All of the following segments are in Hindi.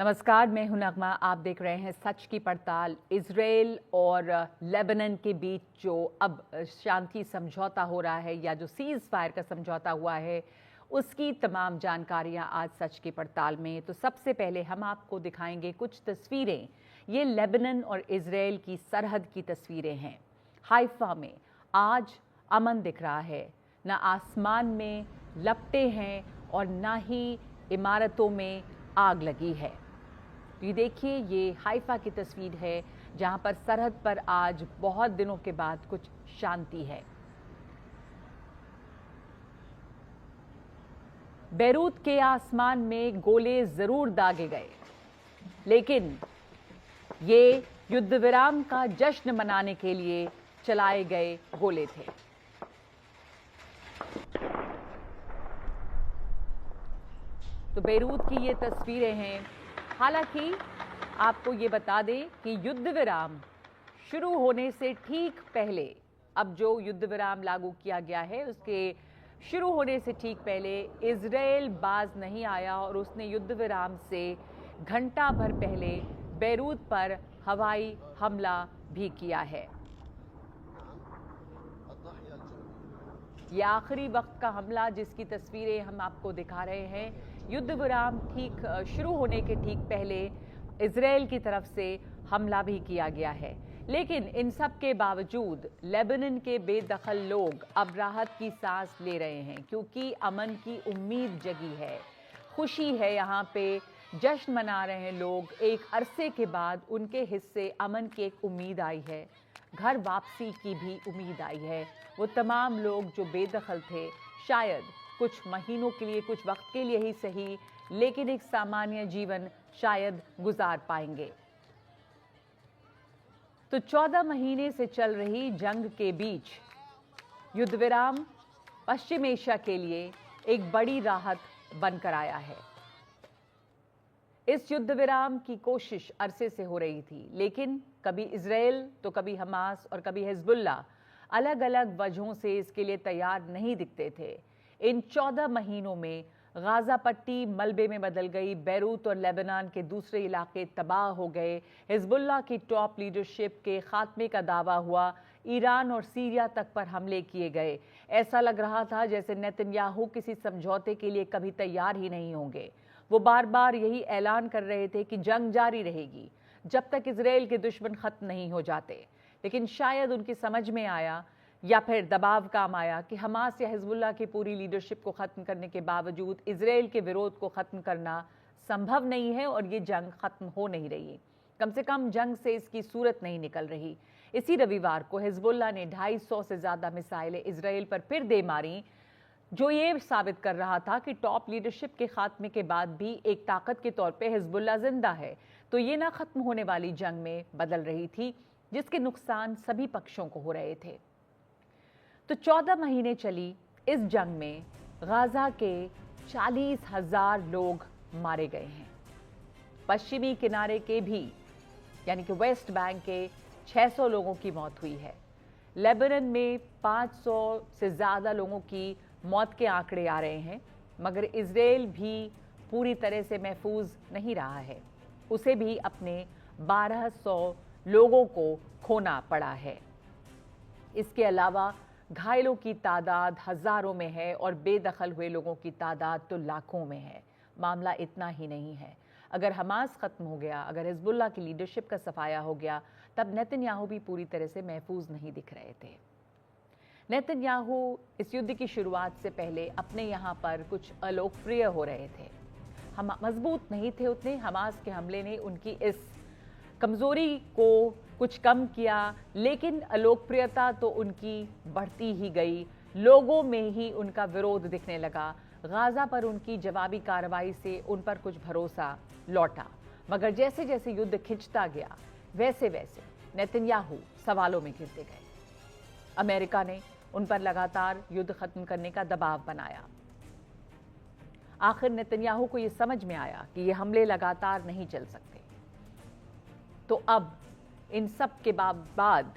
नमस्कार, मैं हूं नगमा। आप देख रहे हैं सच की पड़ताल। इजराइल और लेबनान के बीच जो अब शांति समझौता हो रहा है या जो सीज फायर का समझौता हुआ है, उसकी तमाम जानकारियां आज सच की पड़ताल में। तो सबसे पहले हम आपको दिखाएंगे कुछ तस्वीरें। ये लेबनान और इजराइल की सरहद की तस्वीरें हैं। हाइफा में आज अमन दिख रहा है, ना आसमान में लपटें हैं और ना ही इमारतों में आग लगी है। ये देखिए, ये हाइफा की तस्वीर है जहां पर सरहद पर आज बहुत दिनों के बाद कुछ शांति है। बैरूत के आसमान में गोले जरूर दागे गए, लेकिन ये युद्ध विराम का जश्न मनाने के लिए चलाए गए गोले थे। तो बैरूत की ये तस्वीरें हैं। हालांकि आपको ये बता दें कि युद्ध विराम शुरू होने से ठीक पहले, अब जो युद्ध विराम लागू किया गया है उसके शुरू होने से ठीक पहले इजराइल बाज नहीं आया और उसने युद्ध विराम से घंटा भर पहले बैरूत पर हवाई हमला भी किया है। ये आखिरी वक्त का हमला जिसकी तस्वीरें हम आपको दिखा रहे हैं, युद्ध विराम ठीक शुरू होने के ठीक पहले इजराइल की तरफ से हमला भी किया गया है। लेकिन इन सब के बावजूद लेबनान के बेदखल लोग अब राहत की सांस ले रहे हैं, क्योंकि अमन की उम्मीद जगी है, खुशी है। यहाँ पे जश्न मना रहे हैं लोग। एक अरसे के बाद उनके हिस्से अमन की एक उम्मीद आई है, घर वापसी की भी उम्मीद आई है। वो तमाम लोग जो बेदखल थे, शायद कुछ महीनों के लिए, कुछ वक्त के लिए ही सही, लेकिन एक सामान्य जीवन शायद गुजार पाएंगे। तो 14 महीने से चल रही जंग के बीच युद्ध विराम पश्चिम एशिया के लिए एक बड़ी राहत बनकर आया है। इस युद्ध विराम की कोशिश अरसे से हो रही थी, लेकिन कभी इजराइल तो कभी हमास और कभी हिजबुल्लाह अलग अलग वजहों से इसके लिए तैयार नहीं दिखते थे। इन 14 महीनों में गाजा पट्टी मलबे में बदल गई, बैरूत और लेबनान के दूसरे इलाके तबाह हो गए, हिजबुल्लाह की टॉप लीडरशिप के खात्मे का दावा हुआ, ईरान और सीरिया तक पर हमले किए गए। ऐसा लग रहा था जैसे नेतन्याहू किसी समझौते के लिए कभी तैयार ही नहीं होंगे। वो बार बार यही ऐलान कर रहे थे कि जंग जारी रहेगी जब तक इजराइल के दुश्मन खत्म नहीं हो जाते। लेकिन शायद उनकी समझ में आया या फिर दबाव काम आया कि हमास या हिजबुल्लाह की पूरी लीडरशिप को ख़त्म करने के बावजूद इजराइल के विरोध को ख़त्म करना संभव नहीं है और ये जंग ख़त्म हो नहीं रही। कम से कम जंग से इसकी सूरत नहीं निकल रही। इसी रविवार को हिजबुल्लाह ने 250 से ज़्यादा मिसाइलें इजराइल पर फिर दे मारी, जो ये साबित कर रहा था कि टॉप लीडरशिप के खात्मे के बाद भी एक ताकत के तौर पे हिजबुल्लाह जिंदा है। तो ये ना ख़त्म होने वाली जंग में बदल रही थी, जिसके नुकसान सभी पक्षों को हो रहे थे। तो 14 महीने चली इस जंग में गाजा के 40,000 लोग मारे गए हैं। पश्चिमी किनारे के भी, यानी कि वेस्ट बैंक के 600 लोगों की मौत हुई है। लेबनान में 500 से ज़्यादा लोगों की मौत के आंकड़े आ रहे हैं, मगर इजराइल भी पूरी तरह से महफूज नहीं रहा है। उसे भी अपने 1200 लोगों को खोना पड़ा है। इसके अलावा घायलों की तादाद हज़ारों में है और बेदखल हुए लोगों की तादाद तो लाखों में है। मामला इतना ही नहीं है, अगर हमास ख़त्म हो गया, अगर हिजबुल्लाह की लीडरशिप का सफाया हो गया, तब नेतन्याहू भी पूरी तरह से महफूज नहीं दिख रहे थे। नेतन्याहू इस युद्ध की शुरुआत से पहले अपने यहाँ पर कुछ अलोकप्रिय हो रहे थे। हम मजबूत नहीं थे उतने। हमास के हमले ने उनकी इस कमज़ोरी को कुछ कम किया, लेकिन अलोकप्रियता तो उनकी बढ़ती ही गई। लोगों में ही उनका विरोध दिखने लगा। गाजा पर उनकी जवाबी कार्रवाई से उन पर कुछ भरोसा लौटा, मगर जैसे जैसे युद्ध खिंचता गया वैसे वैसे नेतन्याहू सवालों में घिरते गए। अमेरिका ने उन पर लगातार युद्ध खत्म करने का दबाव बनाया। आखिर नेतन्याहू को यह समझ में आया कि ये हमले लगातार नहीं चल सकते। तो अब इन सब के बाद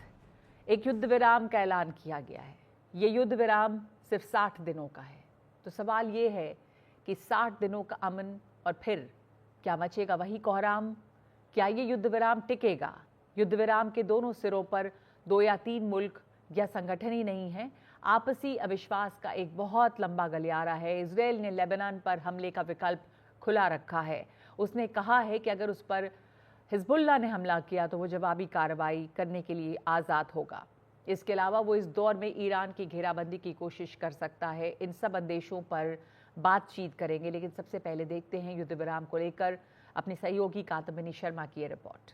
एक युद्ध विराम का ऐलान किया गया है। ये युद्ध विराम सिर्फ 60 दिनों का है। तो सवाल ये है कि 60 दिनों का अमन और फिर क्या मचेगा वही कोहराम? क्या ये युद्ध विराम टिकेगा? युद्ध विराम के दोनों सिरों पर 2 या 3 मुल्क या संगठन ही नहीं है, आपसी अविश्वास का एक बहुत लंबा गलियारा है। इजराइल ने लेबनान पर हमले का विकल्प खुला रखा है। उसने कहा है कि अगर उस पर हिजबुल्लाह ने हमला किया तो वो जवाबी कार्रवाई करने के लिए आज़ाद होगा। इसके अलावा वो इस दौर में ईरान की घेराबंदी की कोशिश कर सकता है। इन सब अंदेशों पर बातचीत करेंगे, लेकिन सबसे पहले देखते हैं युद्ध विराम को लेकर अपने सहयोगी कादम्बिनी शर्मा की ये रिपोर्ट।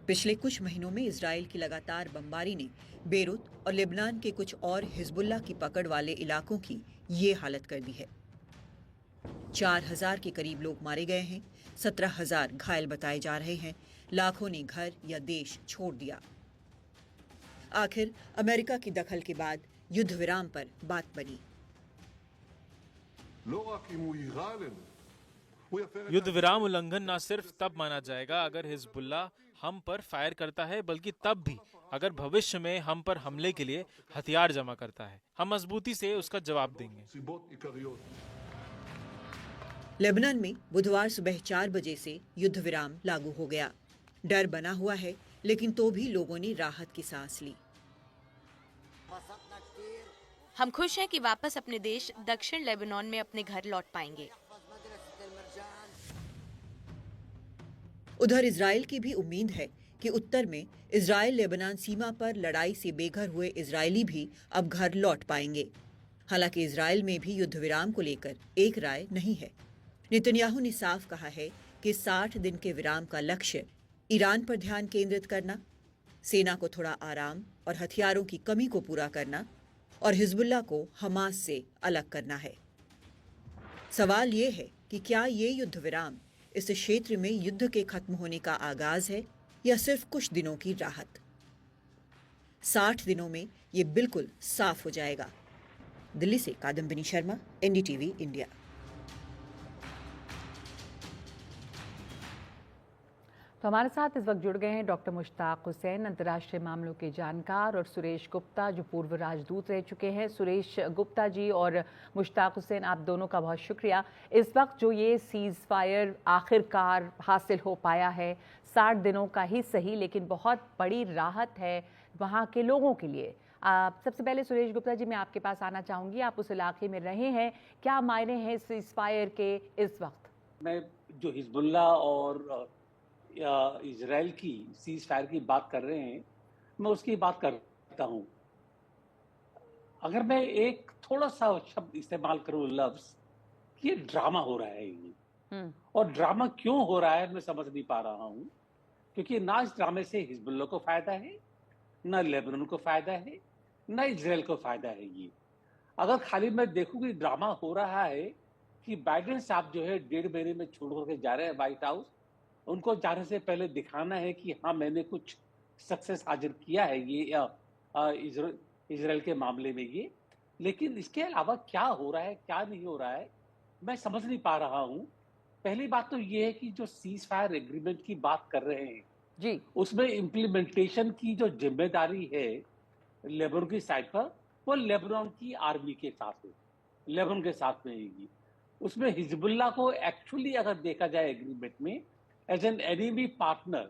पिछले कुछ महीनों में इजराइल की लगातार बमबारी ने बेरूत और लेबनान के कुछ और हिजबुल्लाह की पकड़ वाले इलाकों की ये हालत कर दी है। 4000 के करीब लोग मारे गए हैं, 17,000 घायल बताए जा रहे हैं, लाखों ने घर या देश छोड़ दिया। आखिर अमेरिका की दखल के बाद युद्ध विराम पर बात बनी। युद्ध विराम उल्लंघन न सिर्फ तब माना जाएगा अगर हिजबुल्लाह हम पर फायर करता है, बल्कि तब भी अगर भविष्य में हम पर हमले के लिए हथियार जमा करता है। हम मजबूती से उसका जवाब देंगे। लेबनान में बुधवार सुबह 4 बजे से युद्ध विराम लागू हो गया। डर बना हुआ है, लेकिन तो भी लोगों ने राहत की सांस ली। हम खुश हैं कि वापस अपने देश दक्षिण लेबनान में अपने घर लौट पाएंगे। उधर इजराइल की भी उम्मीद है कि उत्तर में इजराइल लेबनान सीमा पर लड़ाई से बेघर हुए इजरायली भी अब घर लौट पाएंगे। हालांकि इजराइल में भी युद्ध विराम को लेकर एक राय नहीं है। नेतन्याहू ने साफ कहा है कि 60 दिन के विराम का लक्ष्य ईरान पर ध्यान केंद्रित करना, सेना को थोड़ा आराम और हथियारों की कमी को पूरा करना और हिजबुल्लाह को हमास से अलग करना है। सवाल ये है कि क्या ये युद्ध विराम इस क्षेत्र में युद्ध के खत्म होने का आगाज है या सिर्फ कुछ दिनों की राहत? 60 दिनों में ये बिल्कुल साफ हो जाएगा। दिल्ली से कादम्बिनी शर्मा, एनडीटीवी इंडिया। तो हमारे साथ इस वक्त जुड़ गए हैं डॉक्टर मुश्ताक हुसैन, अंतर्राष्ट्रीय मामलों के जानकार, और सुरेश गुप्ता, जो पूर्व राजदूत रह चुके हैं। सुरेश गुप्ता जी और मुश्ताक हुसैन, आप दोनों का बहुत शुक्रिया। इस वक्त जो ये सीज़ फायर आखिरकार हासिल हो पाया है, 60 दिनों का ही सही, लेकिन बहुत बड़ी राहत है वहाँ के लोगों के लिए। सबसे पहले सुरेश गुप्ता जी, मैं आपके पास आना चाहूँगी। आप उस इलाके में रहे हैं, क्या मायने हैं सीज़ फायर के इस वक्त? मैं जो हिजबुल्लाह और इजराइल की सीज फायर की बात कर रहे हैं, मैं उसकी बात करता हूं। अगर मैं एक थोड़ा सा शब्द इस्तेमाल करूं, लफ्ज, कि ये ड्रामा हो रहा है ये, और ड्रामा क्यों हो रहा है मैं समझ नहीं पा रहा हूं, क्योंकि ना इस ड्रामे से हिजबुल्लाह को फायदा है, ना लेबनान को फायदा है, ना इजराइल को फायदा है। ये अगर खाली मैं देखूं कि ड्रामा हो रहा है कि बाइडेन साहब जो है 1.5 महीने में छोड़ करके जा रहे हैं व्हाइट हाउस, उनको जाने से पहले दिखाना है कि हाँ, मैंने कुछ सक्सेस हासिल किया है ये इजराइल के मामले में ये। लेकिन इसके अलावा क्या हो रहा है, क्या नहीं हो रहा है, मैं समझ नहीं पा रहा हूँ। पहली बात तो ये है कि जो सीज फायर एग्रीमेंट की बात कर रहे हैं जी, उसमें इम्प्लीमेंटेशन की जो जिम्मेदारी है लेबनान की साइड पर, वो लेबनान की आर्मी के साथ है, लेबनान के साथ में है। उसमें हिजबुल्लाह को एक्चुअली अगर देखा जाए एग्रीमेंट में एज एन एनिमी पार्टनर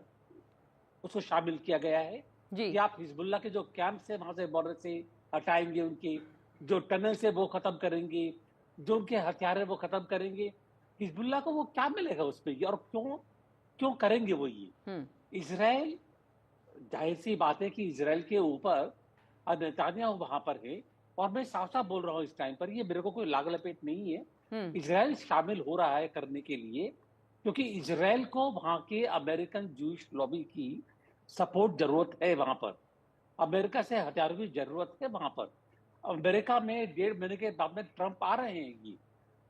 उसको शामिल किया गया है कि आप हिजबुल्लाह के जो कैंप से वहां से बॉर्डर से हटाएंगे, उनके जो टनल से वो खत्म करेंगे, जो उनके हथियार है वो खत्म करेंगे। हिजबुल्लाह को वो क्या मिलेगा उसमें, और क्यों करेंगे वो ये? इजराइल, जाहिर सी बात है कि इजराइल के ऊपर नेतन्याहू वहां पर है, और मैं साफ साफ बोल रहा हूँ इस टाइम पर, ये मेरे को कोई लाग लपेट नहीं है। इजराइल शामिल हो रहा है करने के लिए, क्योंकि इजराइल को वहां के अमेरिकन जूइश लॉबी की सपोर्ट जरूरत है। वहां पर अमेरिका से हथियारों की जरूरत है। वहां पर अमेरिका में 1.5 महीने के बाद में ट्रंप आ रहे हैं ये,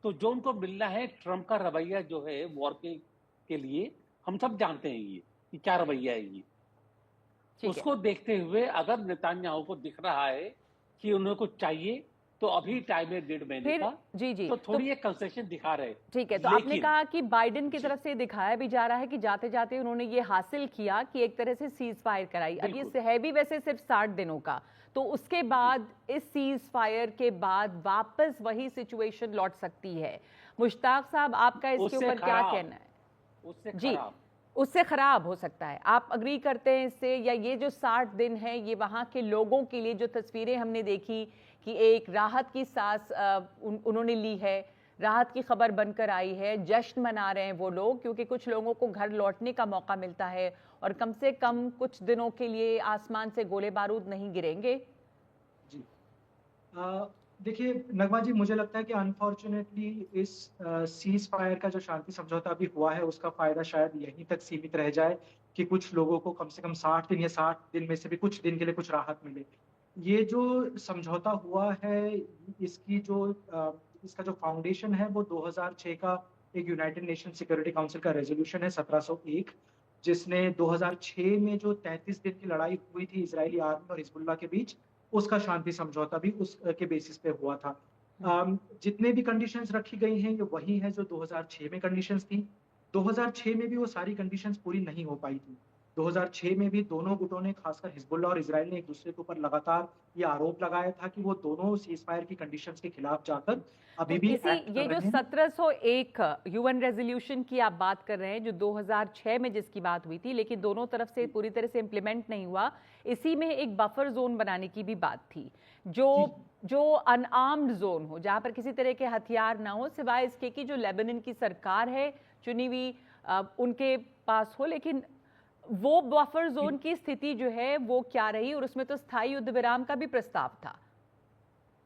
तो जो उनको मिलना है, ट्रंप का रवैया जो है वॉर के लिए, हम सब जानते हैं ये कि क्या रवैया है ये। उसको देखते हुए अगर नेतन्याहू को दिख रहा है कि उन्हें कुछ चाहिए, तो अभी टाइम है 1.5 महीने फिर का, जी तो थोड़ी एक कंसेशन दिखा रहे। ठीक है, तो आपने लेकिन कहा कि बाइडेन की जी। तरफ से दिखाया भी जा रहा है कि जाते जाते उन्होंने ये हासिल किया कि एक तरह से सीज फायर कराई। अब ये बिल्कुल। है भी वैसे सिर्फ 60 दिनों का, तो उसके बाद इस सीज फायर के बाद वापस वही सिचुएशन लौट सकती है। मुश्ताक साहब, आपका इसके उससे ऊपर क्या खराब, कहना है? उससे जी, खराब। उससे खराब हो सकता है, आप अग्री करते हैं इससे? या ये जो 60 दिन है, ये वहाँ के लोगों के लिए जो तस्वीरें हमने देखी कि एक राहत की सांस उन्होंने ली है, राहत की खबर बनकर आई है, जश्न मना रहे हैं वो लोग, क्योंकि कुछ लोगों को घर लौटने का मौका मिलता है और कम से कम कुछ दिनों के लिए आसमान से गोले बारूद नहीं गिरेंगे। जी देखिए नगमा जी, मुझे लगता है कि अनफॉर्चुनेटली इस सीज फायर का जो शांति समझौता अभी हुआ है उसका फायदा शायद यहीं तक सीमित रह जाए कि कुछ लोगों को कम से कम 60 दिन या 60 दिन में से भी कुछ दिन के लिए कुछ राहत मिले। ये जो समझौता हुआ है, इसकी जो इसका जो फाउंडेशन है वो 2006 का एक यूनाइटेड नेशन सिक्योरिटी काउंसिल का रेजोल्यूशन है 1701, जिसने 2006 में जो 33 दिन की लड़ाई हुई थी इजरायली आर्मी और हिजबुल्लाह के बीच, उसका शांति समझौता भी उस के बेसिस पे हुआ था। जितने भी कंडीशंस रखी गई हैं ये वही है जो 2006 में कंडीशंस थी। 2006 में भी वो सारी कंडीशंस पूरी नहीं हो पाई थी। 2006 में भी दोनों गुटों ने, खासकर हिजबुल्लाह और इजराइल ने, एक दूसरे के ऊपर लगातार ये आरोप लगाया था कि वो दोनों सीज फायर की कंडीशंस के खिलाफ जाकर तो अभी भी इसी एक्ट ये कर जो रहे हैं। 1701 यूएन रेजोल्यूशन की आप बात कर रहे हैं, जो 2006 में जिसकी बात हुई थी, लेकिन दोनों तरफ से पूरी तरह से इम्प्लीमेंट नहीं हुआ, इसी में एक बफर जोन बनाने की भी बात थी, जो जो अनआर्म्ड जोन हो, जहां पर किसी तरह के हथियार ना हो, सिवाय इसके कि जो लेबनान की सरकार है चुनी हुई उनके पास हो। लेकिन वो बफर जोन की स्थिति जो है वो क्या रही, और उसमें तो स्थायी युद्ध विराम का भी प्रस्ताव था।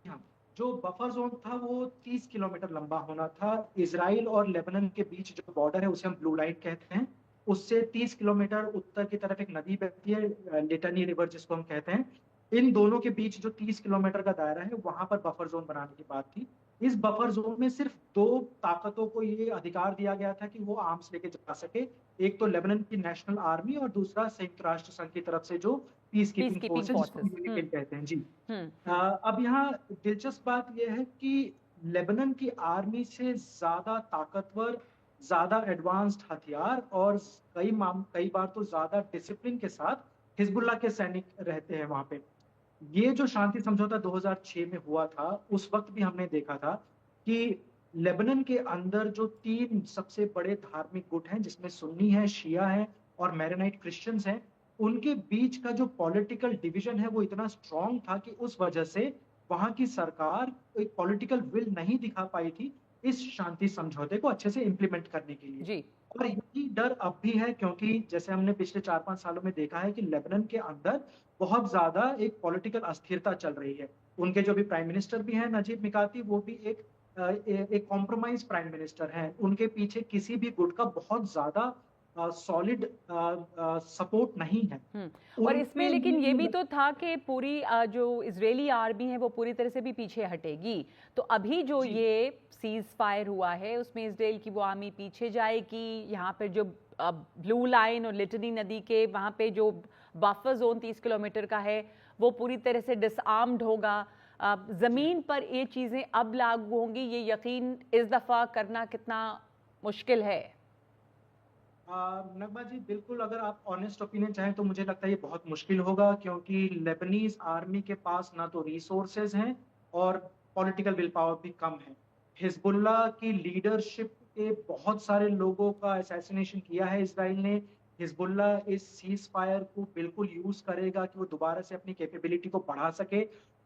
हाँ, जो बफर जोन था वो 30 किलोमीटर लंबा होना था। इजराइल और लेबनान के बीच जो बॉर्डर है उसे हम ब्लू लाइन कहते हैं। उससे 30 किलोमीटर उत्तर की तरफ एक नदी बहती है, लिटनी रिवर जिसको हम कहते हैं। इन दोनों के बीच जो 30 किलोमीटर का दायरा है वहां पर बफर जोन बनाने की बात थी। इस बफर जोन में सिर्फ दो ताकतों को ये अधिकार दिया गया था कि वो आर्म्स लेके जा सके। एक तो लेबनान की नेशनल आर्मी और दूसरा संयुक्त राष्ट्र संघ की तरफ से जो पीस कीपिंग फोर्स है जिसको फोर्सेस। यूनिफिल कहते हैं। जी। हम्म। अब यहाँ दिलचस्प बात यह है कि लेबनान की आर्मी से ज्यादा ताकतवर, ज्यादा एडवांस्ड हथियार और कई बार तो ज्यादा डिसिप्लिन के साथ हिजबुल्लाह के सैनिक रहते हैं वहां पे। ये जो शांति समझौता 2006 में हुआ था, उस वक्त भी हमने देखा था कि लेबनान के अंदर जो तीन सबसे बड़े धार्मिक गुट हैं, जिसमें सुन्नी है, शिया है और मैरोनाइट क्रिश्चियंस हैं, उनके बीच का जो पॉलिटिकल डिवीजन है वो इतना स्ट्रांग था कि उस वजह से वहां की सरकार एक पॉलिटिकल विल नहीं दिखा पाई थी इस शांति समझौते को अच्छे से इंप्लीमेंट करने के लिए। जी। और यही डर अब भी है, क्योंकि जैसे हमने पिछले 4-5 सालों में देखा है कि लेबनान के अंदर बहुत ज्यादा एक पॉलिटिकल अस्थिरता चल रही है। उनके जो भी प्राइम मिनिस्टर भी हैं नजीब मिकाती, वो भी एक कॉम्प्रोमाइज प्राइम मिनिस्टर हैं। उनके पीछे किसी भी गुट का बहुत ज्यादा सॉलिड सपोर्ट नहीं है। और इसमें लेकिन ये भी उनपे तो था कि पूरी जो इजरायली आर्मी है वो पूरी तरह से भी पीछे हटेगी। तो अभी जो जी। ये सीज फायर हुआ है उसमें इजराइल की वो आर्मी पीछे जाएगी। यहाँ पर जो ब्लू लाइन और लिटनी नदी के वहाँ पे जो बफर जोन 30 किलोमीटर का है वो पूरी तरह से डिसआर्म्ड होगा। जमीन पर ये चीजें अब लागू होंगी, ये यकीन इस दफा करना कितना मुश्किल है? नगमा जी, बिल्कुल, अगर आप ऑनेस्ट ओपिनियन चाहें तो मुझे लगता है ये बहुत मुश्किल होगा, क्योंकि लेबनीज आर्मी के पास ना तो रिसोर्सेज हैं और पॉलिटिकल विल पावर भी कम है। हिजबुल्लाह की लीडरशिप के बहुत सारे लोगों का असैसिनेशन किया है इसराइल ने। हिजबुल्लाह इस सीज फायर को बिल्कुल यूज करेगा कि वो दोबारा से अपनी कैपेबिलिटी को बढ़ा सके,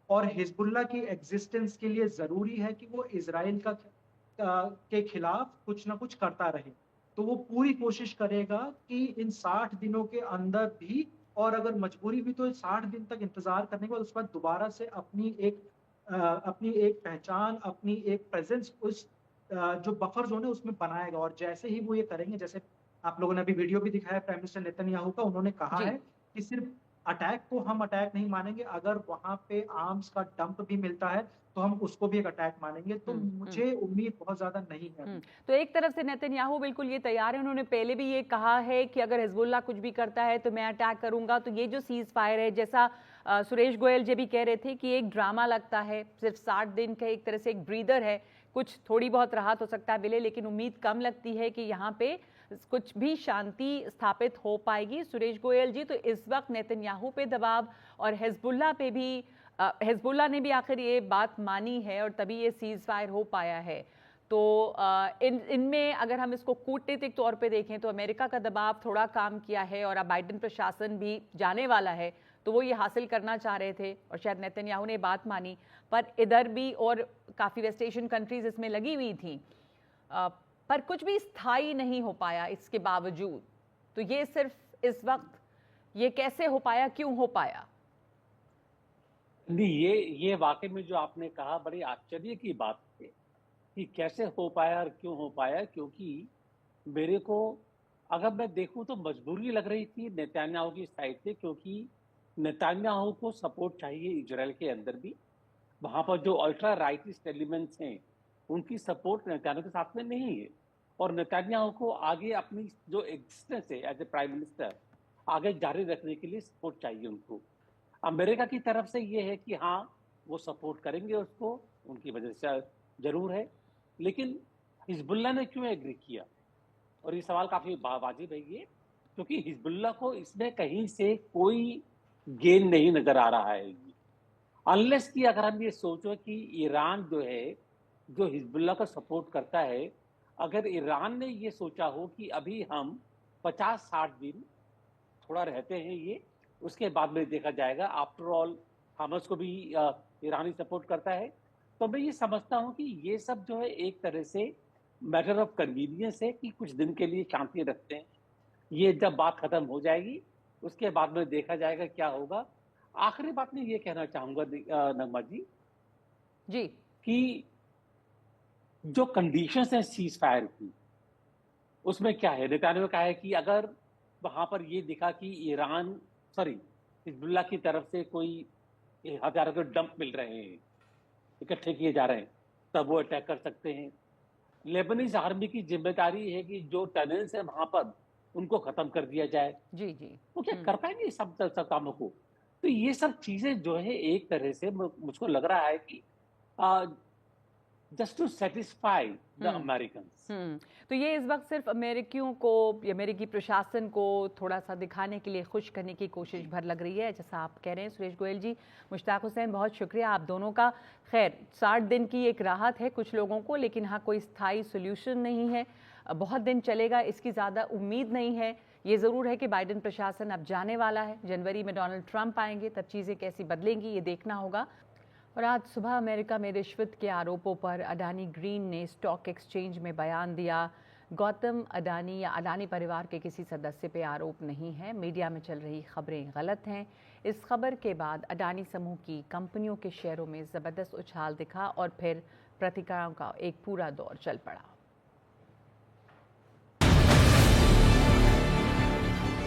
और हिजबुल्लाह की एग्जिस्टेंस के लिए जरूरी है कि वो इसराइल के खिलाफ कुछ ना कुछ करता रहे। तो वो पूरी कोशिश करेगा कि इन 60 दिनों के अंदर भी, और अगर मजबूरी हुई तो 60 दिन तक इंतजार करने के बाद उसके बाद दोबारा से अपनी एक पहचान, अपनी एक प्रेजेंस उस जो बफर जोन है उसमें बनाएगा। और जैसे ही वो ये करेंगे, जैसे आप लोगों ने अभी वीडियो भी दिखाया प्राइम मिनिस्टर नेतन्याहू का, उन्होंने कहा जी। है कि सिर्फ अटैक को हम अटैक नहीं मानेंगे, अगर वहाँ पे आर्म्स का डंप भी मिलता है, तो हम उसको भी एक अटैक मानेंगे। तो मुझे उम्मीद बहुत ज़्यादा नहीं है। तो एक तरफ से नेतन्याहू बिल्कुल ये तैयार है, उन्होंने पहले भी ये कहा है कि अगर हिजबुल्लाह कुछ भी करता है तो मैं अटैक करूंगा। तो ये जो सीज फायर है, जैसा सुरेश गोयल जी भी कह रहे थे कि एक ड्रामा लगता है, सिर्फ 60 दिन का एक तरह से एक ब्रीदर है, कुछ थोड़ी बहुत राहत हो सकता है मिले, लेकिन उम्मीद कम लगती है कि यहाँ पे कुछ भी शांति स्थापित हो पाएगी। सुरेश गोयल जी, तो इस वक्त नेतन्याहू पे दबाव और हिजबुल्लाह पे भी, हिजबुल्लाह ने भी आखिर ये बात मानी है और तभी ये सीज फायर हो पाया है। तो इनमें अगर हम इसको कूटनीतिक तौर पे देखें तो अमेरिका का दबाव थोड़ा काम किया है और अब बाइडेन प्रशासन भी जाने वाला है, तो वो ये हासिल करना चाह रहे थे और शायद नेतन्याहू ने बात मानी। पर इधर भी और काफ़ी वेस्ट एशियन कंट्रीज इसमें लगी हुई थी, पर कुछ भी स्थायी नहीं हो पाया इसके बावजूद। तो ये सिर्फ इस वक्त ये कैसे हो पाया, क्यों हो पाया? नहीं, ये वाकई में जो आपने कहा बड़ी आश्चर्य की बात है कि कैसे हो पाया और क्यों हो पाया। क्योंकि मेरे को अगर मैं देखूं तो मजबूरी लग रही थी नेतन्याहू की साइड से, क्योंकि नेतन्याहू को सपोर्ट चाहिए इजराइल के अंदर भी। वहां पर जो अल्ट्रा राइटिस्ट एलिमेंट्स हैं उनकी सपोर्ट नेतन्याहू के साथ में नहीं है, और नेतन्याहू को आगे अपनी जो एग्जिस्टेंस है एज ए प्राइम मिनिस्टर आगे जारी रखने के लिए सपोर्ट चाहिए उनको। अमेरिका की तरफ से ये है कि हाँ वो सपोर्ट करेंगे उसको, उनकी वजह से जरूर है, लेकिन हिजबुल्लाह ने क्यों एग्री किया? और ये सवाल काफी वाजिब है ये, क्योंकि हिजबुल्लाह को इसमें कहीं से कोई गेन नहीं नजर आ रहा है। अनलेस कि अगर हम ये सोचो कि ईरान जो है जो हिजबुल्लाह को सपोर्ट करता है, अगर ईरान ने ये सोचा हो कि अभी हम 50-60 दिन थोड़ा रहते हैं ये, उसके बाद में देखा जाएगा, आफ्टर ऑल हमास को भी ईरानी सपोर्ट करता है, तो मैं ये समझता हूँ कि ये सब जो है एक तरह से मैटर ऑफ कन्वीनियंस है कि कुछ दिन के लिए शांति रखते हैं। ये जब बात खत्म हो जाएगी उसके बाद में देखा जाएगा क्या होगा। आखिरी बात मैं ये कहना चाहूंगा नगमा जी कि जो कंडीशंस हैं सीज फायर की, उसमें क्या है, नेतन्याहू ने कहा है कि अगर वहां पर ये दिखा कि हिजबुल्लाह की तरफ से कोई हथियारों के डंप मिल रहे हैं, इकट्ठे किए जा रहे हैं, तब वो अटैक कर सकते हैं। लेबनीज आर्मी की जिम्मेदारी है कि जो टनल्स है वहां पर उनको खत्म कर दिया जाए। जी वो क्या कर पाएंगे सब कामों को? तो ये सब चीजें जो है एक तरह से मुझको लग रहा है कि just to satisfy the Americans. तो ये इस वक्त सिर्फ अमेरिकियों को, अमेरिकी प्रशासन को थोड़ा सा दिखाने के लिए, खुश करने की कोशिश भर लग रही है, जैसा आप कह रहे हैं सुरेश गोयल जी। मुश्ताक हुसैन, बहुत शुक्रिया आप दोनों का। खैर 60 दिन की एक राहत है कुछ लोगों को, लेकिन हाँ कोई स्थायी सोल्यूशन नहीं है, बहुत दिन चलेगा इसकी ज़्यादा उम्मीद नहीं है। ये ज़रूर है कि बाइडेन प्रशासन अब जाने वाला है, जनवरी में डोनाल्ड ट्रंप आएंगे, तब चीज़ें कैसी बदलेंगी ये देखना होगा। और आज सुबह अमेरिका में रिश्वत के आरोपों पर अडानी ग्रीन ने स्टॉक एक्सचेंज में बयान दिया। गौतम अडानी या अडानी परिवार के किसी सदस्य पे आरोप नहीं है, मीडिया में चल रही खबरें गलत हैं। इस खबर के बाद अडानी समूह की कंपनियों के शेयरों में ज़बरदस्त उछाल दिखा और फिर प्रतिक्रियाओं का एक पूरा दौर चल पड़ा।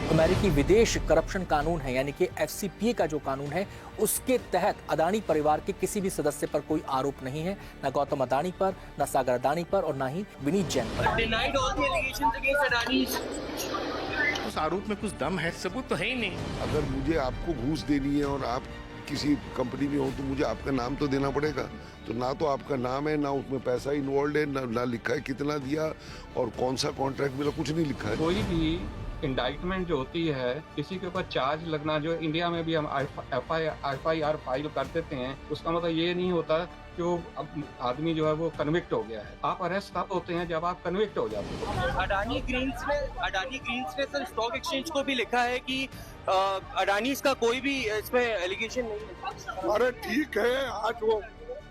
अमेरिकी विदेश करप्शन कानून है, यानी कि FCPA का जो कानून है, उसके तहत अडानी परिवार के किसी भी सदस्य पर कोई आरोप नहीं है, न गौतम अडानी पर, न सागर अडानी पर और न ही विनीत जैन पर। उस आरोप में कुछ दम है, सबूत तो है ही नहीं। अगर मुझे आपको घूस देनी है और आप किसी कंपनी में हो तो मुझे आपका नाम तो देना पड़ेगा। तो ना तो आपका नाम है, ना उसमें पैसा इन्वॉल्व है, ना लिखा है कितना दिया और कौन सा कॉन्ट्रैक्ट मिला, कुछ नहीं लिखा है। कोई भी इंडाइटमेंट जो होती है, किसी के ऊपर चार्ज लगना, जो इंडिया में भी हम FIR फाइल कर देते हैं, उसका मतलब ये नहीं होता कि वो आदमी जो है वो कन्विक्ट हो गया है। आप अरेस्ट तब होते हैं जब आप कन्विक्ट हो जाते हैं। अडानी ग्रीन्स ने सर स्टॉक एक्सचेंज को भी लिखा है कि अडानी का कोई भी इसमें एलिगेशन नहीं है। अरे ठीक है, आज वो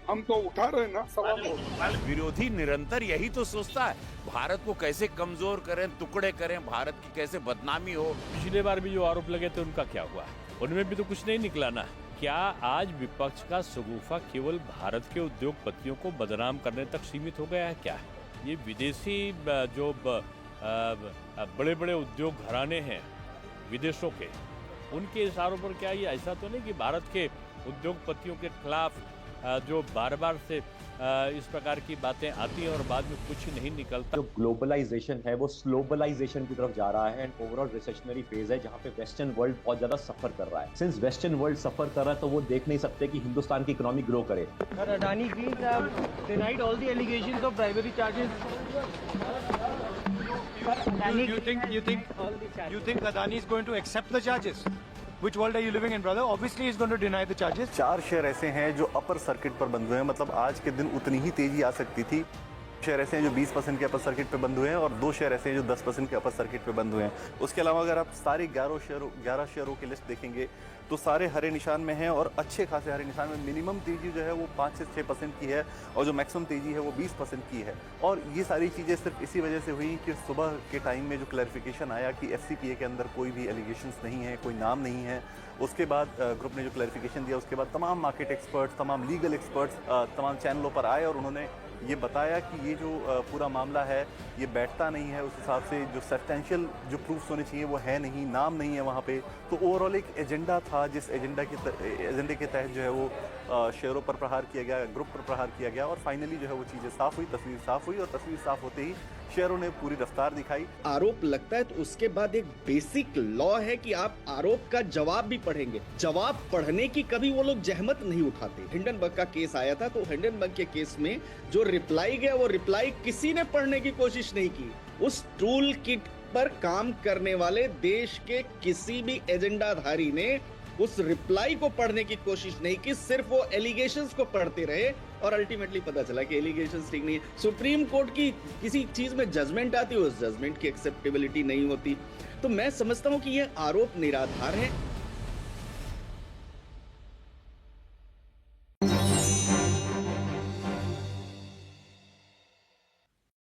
हम तो उठा रहे ना सवाल। विरोधी निरंतर यही तो सोचता है, भारत को कैसे कमजोर करें, टुकड़े करें, भारत की कैसे बदनामी हो। पिछले बार भी जो आरोप लगे थे उनका क्या हुआ? उनमें भी तो कुछ नहीं निकला ना। क्या आज विपक्ष का शगुफा केवल भारत के उद्योगपतियों को बदनाम करने तक सीमित हो गया है क्या? ये विदेशी जो बड़े बड़े उद्योग घराने हैं विदेशों के, उनके इशारों पर क्या ये ऐसा तो नहीं कि भारत के उद्योगपतियों के खिलाफ जो बार बार से इस प्रकार की बातें आती हैं और बाद में कुछ नहीं निकलता। जो ग्लोबलाइजेशन है वो स्लोबलाइजेशन की तरफ जा रहा है एंड ओवरऑल रिसेशनरी फेज है जहां पे वेस्टर्न वर्ल्ड बहुत ज्यादा सफर कर रहा है। सिंस वेस्टर्न वर्ल्ड सफर कर रहा है तो वो देख नहीं सकते कि हिंदुस्तान की इकोनॉमी ग्रो करे। Adani greens have denied all the allegations of bribery charges. You think Adani is going to accept the charges? Which world are you living in, brother? Obviously, he's going to deny the charges. 4 share ऐसे हैं जो अपर सर्किट पर बंद हुए हैं, मतलब आज के दिन उतनी ही तेजी आ सकती थी। शेयर ऐसे हैं जो 20% के अपर सर्किट पे बंद हुए हैं और 2 शेयर ऐसे हैं जो 10% के अपर सर्किट पे बंद हुए हैं। उसके अलावा अगर आप सारे 11 शेयरों की लिस्ट देखेंगे तो सारे हरे निशान में हैं और अच्छे खासे हरे निशान में। मिनिमम तेजी जो है वो 5 से 6% की है और जो मैक्सिमम तेजी है वो 20% की है। और ये सारी चीज़ें सिर्फ इसी वजह से हुई कि सुबह के टाइम में जो क्लैरिफिकेशन आया कि FCPA के अंदर कोई भी एलिगेशंस नहीं है, कोई नाम नहीं है, उसके बाद ग्रुप ने जो क्लैरिफिकेशन दिया उसके बाद तमाम मार्केट एक्सपर्ट्स, तमाम लीगल एक्सपर्ट्स तमाम चैनलों पर आए और उन्होंने ये बताया कि ये जो पूरा मामला है ये बैठता नहीं है, उस हिसाब से जो सब्सटेंशियल जो प्रूफ्स होने चाहिए वो है नहीं, नाम नहीं है वहाँ पे। तो ओवरऑल एक एजेंडा था जिस एजेंडे के तहत जो है वो शेयरों पर प्रहार किया गया, ग्रुप पर प्रहार किया गया और फाइनली जो है वो चीज़ें साफ हुई, तस्वीर साफ हुई और तस्वीर साफ होते ही शेयरों ने पूरी रफ्तार दिखाई। आरोप लगता है तो उसके बाद एक बेसिक लॉ है कि आप आरोप का जवाब भी पढ़ेंगे। जवाब पढ़ने की कभी वो लोग जहमत नहीं उठाते। हिंडनबर्ग का केस आया था तो हिंडनबर्ग के केस में जो रिप्लाई गया वो रिप्लाई किसी ने पढ़ने की कोशिश नहीं की। उस टूल किट पर काम करने वाले देश के किसी भी एजेंडाधारी ने उस रिप्लाई को पढ़ने की कोशिश नहीं की, सिर्फ वो एलिगेशंस को पढ़ते रहे और अल्टीमेटली पता चला कि एलिगेशंस ठीक नहीं है। सुप्रीम कोर्ट की किसी चीज में जजमेंट आती है, उस जजमेंट की एक्सेप्टेबिलिटी नहीं होती। तो मैं समझता हूं कि ये आरोप निराधार है।